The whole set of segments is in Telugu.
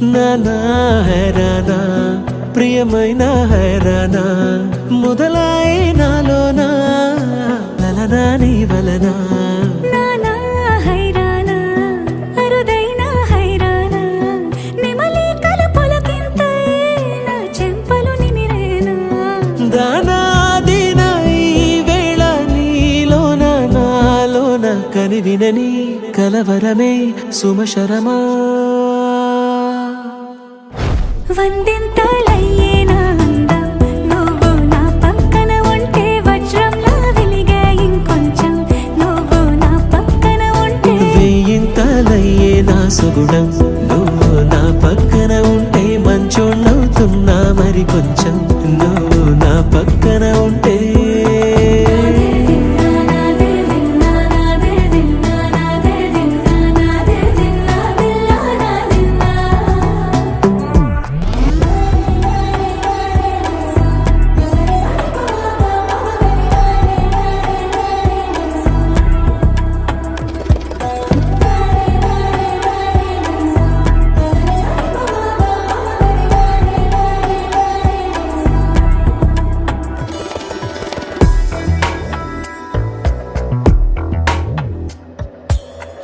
నానా హైరానా ప్రియమైన హైరానా మొదలాయి నాలోనా వలనా నీ వలనా నానా హైరానా అరుదైన హైరానా నిమలి కలుపులకింతై నా చెంపలు నిమిరేనా దానాదిన ఈ వేళ నీలోన నాలోన కనివినని కలవరమే సుమశరమా వందింతలయ్యేనా అందం నువ్వు నా పక్కన ఉంటే వజ్రంలా వెలిగే ఇంకొంచెం నువ్వు నా పక్కన ఉంటే వెయ్యింతలయ్యే నా సుగుణం నువ్వు నా పక్కన ఉంటే మంచోళ్ళవుతున్నా మరి కొంచెం నువ్వు నా పక్కన ఉంటే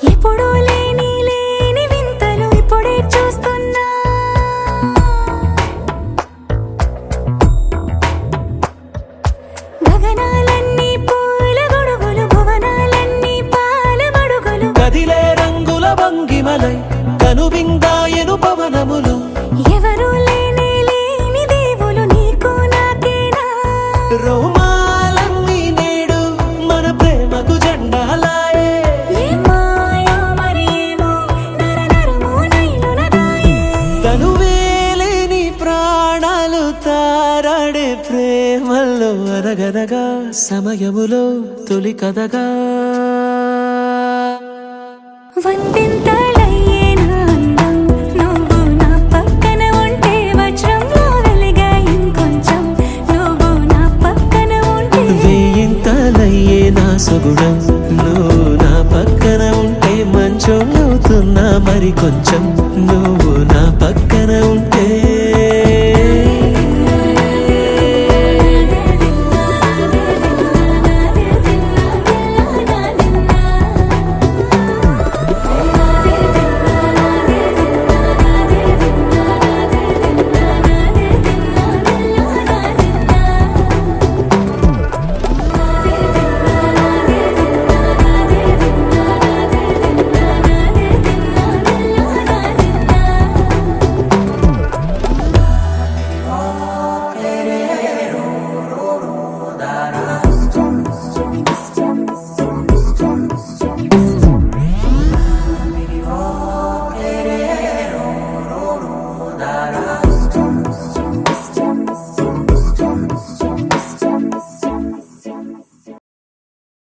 ఎప్పుడూ లేని వింతలు ఇప్పుడే చూస్తున్నా గగనాలన్నీ పూల గొడుగులు భువనాలన్నీ పాల మడుగులు కదిలే రంగుల భంగిమలై కనువిందాయను పవనములు ఎవరూ లేని దేవులు నీకు నాకేనా రోమాలన్నీ నేడు మన ప్రేమకు జెండాలాయే ఏ మాయో మరి ఏమో నరనరమో నైలున దాయే తనువేలేని ప్రాణాలు తారాడే ప్రేమల్లో అనగనగా సమయములో తొలి కథగా వందింతలయ్యేనా అందం నువ్వు నా పక్కన ఉంటే వజ్రంలా వెలిగే ఇంకొంచెం నువ్వు నా పక్కన ఉంటే వెయ్యింతలయ్యే నా సుగుణం నువ్వు నా పక్కన ఉంటే మంచోళ్ళవుతున్నా మరి కొంచెం నువ్వు